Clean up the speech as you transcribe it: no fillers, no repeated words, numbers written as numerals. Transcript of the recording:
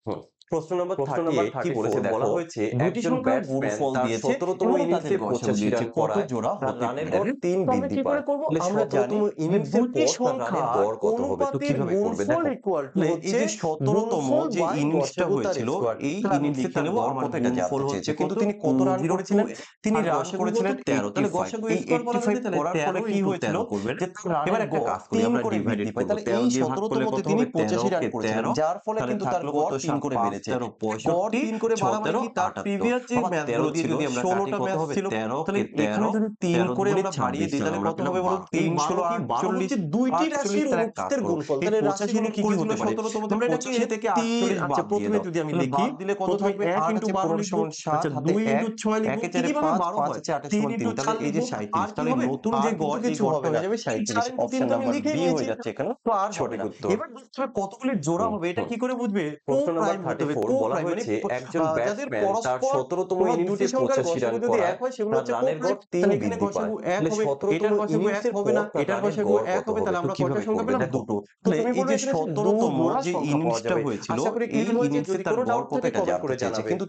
হুম। প্রশ্ন নাম্বার প্রশ্ন নাম্বার 38 কি 34 বলেছে বলা দেখো, হয়েছে দুইটি একজন সংখ্যার ব্যাটসম্যান গুণফল তার দিয়েছে ১৭তম এবং তাদের ইনিংসে গসাগু ৮৫ দিয়েছে রান কত করায় জোড়া তার হতে রানের পারে। গড় ৩ তো আমরা বৃদ্ধি কি করে পায়। করব? তাহলে আমরা জানি ১৭তম যে ইনিংসের দুটি পর তার রানের সংখ্যার গড় কত হবে? তো অনুপাতের কিভাবে করবে গুণফল দেখো। ইকুয়াল টু তাহলে এই হচ্ছে যে ১৭তম গুণফল যে বাই ইনিংসটা গসাগু তার হয়েছিল, স্কয়ার। এই তাহলে আমি ইনিংসে লিখে তার নেব গড় আমার কত এটা গুণফল জানতে হচ্ছে চেয়েছে। কত? কিন্তু তিনি কত রান 0.2 করেছিলেন? তিনি আর রান গসাগু কত? করেছিলেন 13 তাহলে 85। গসাগু এই স্কয়ার বলা 85 হয়েছে তাহলে করার ফলে 13 কি ইনটু হয়েছিল 13 করবেন। যে তার এবার রানের একটা গড় কাজ করি ৩ আমরা করে ডিভাইডেড বৃদ্ধি পায়। করব। তাহলে 13 এই দিয়ে ভাগ করলে ১৭তমতে কত তিনি হবে? ৮৫ 13 রান কে করেছিলেন। 13 যার ফলে তাহলে কিন্তু তার থাকলো কত? গড় ৩ 7 করে 5 বেড়েছে। 13 গড় 65 ৩ করে বাড়া মানে 17 কি? তার 78 প্রিভিয়াস যে বাবা 13 ম্যাচগুলো দিয়ে ছিল যদি আমরা ১৬ কাটি টা কত ম্যাচ হবে? ছিল। ১৩ তাহলে কে এখানে ১৩, যদি ৩ ১৩ করে দুগুণে আমরা বাড়িয়ে ২৬ দিই তাহলে তাহলে আমরা কত পেলাম হবে বলুন? ৩ ৩ ষোলো কি আট 12 চল্লিশ হচ্ছে দুইটি ৪৮ রাশির তাহলে এক কাজ অনুপাতের করো। গুণফল। এই তাহলে ৮৫ রাশিগুলো কি, কি হতে গুণিত পারে? ১৭তমতে আমরা এটাকে ৮৫ থেকে ৩ ৪৮ আচ্ছা বাদ দিয়ে ১ম এ দাও। যদি আমি তাহলে লিখি, বাদ দিলে কত ১ম এ থাকবে? ১ ৮ ইন্টু আছে ১২ ১৫ লিখব। সমান ৭ আচ্ছা হাতে ২ ইন্টু ১, ৬ লিখব। ১ এ কি ৪ এ কিভাবে ৫, ১২ ৫ হয়? আছে ২৮ ৩ সমান ইন্টু ৩। তাহলে ৪ এই লিখব। যে আর ৩৭ কি তাহলে হবে? নতুন আর যে কিন্তু গড়, এই কিছু গড়টা হবে না। হয়ে যাবে এই ৩৭। ৪ ইন্টু ৩ অপশন তো আমি নাম্বার লিখে বি নিয়েছি। হয়ে যাচ্ছে এখানে তো আর হবে সঠিক না। উত্তর। এবার কতগুলি জোড়া হুম, হবে এটা হুম। কি করে বুঝবে? প্রশ্ন নাম্বার প্রাইম হতে হবে। 34 বলা প্রাইম মানে হয়েছে একজন যাদের ব্যাটসম্যান তার পরস্পর ১৭তম কোনো ইনিংসে দুটি সংখ্যার ৮৫ রান গসাগু যদি করায় এক হয় সেগুলো তার হচ্ছে রানের কোপ্রাইম। গড় ৩ তাহলে এখানে বৃদ্ধি পায়। গসাগু ১ তাহলে হবে। ১৭তম এটার গসাগু ১ ইনিংসের হবে পর না, তার এটার রানের গসাগু গড় ১ কত হবে। হবে? তাহলে তো আমরা কয়টা কিভাবে সংখ্যা করবে পেলাম? দেখো। ২ টো। তো তাহলে তুমি এই বলবে যে এখানে হচ্ছে ২ ১৭তম জোড়া যে সংখ্যা পাওয়া ইনিংসটা যাবে। হয়েছিল, আশা করি এই ক্লিয়ার হয়েছে। ইনিংসে যদি তার কোনো গড় ডাউট কত থাকে এটা কমেন্ট জানতে করে চেয়েছে। জানাবেন। কিন্তু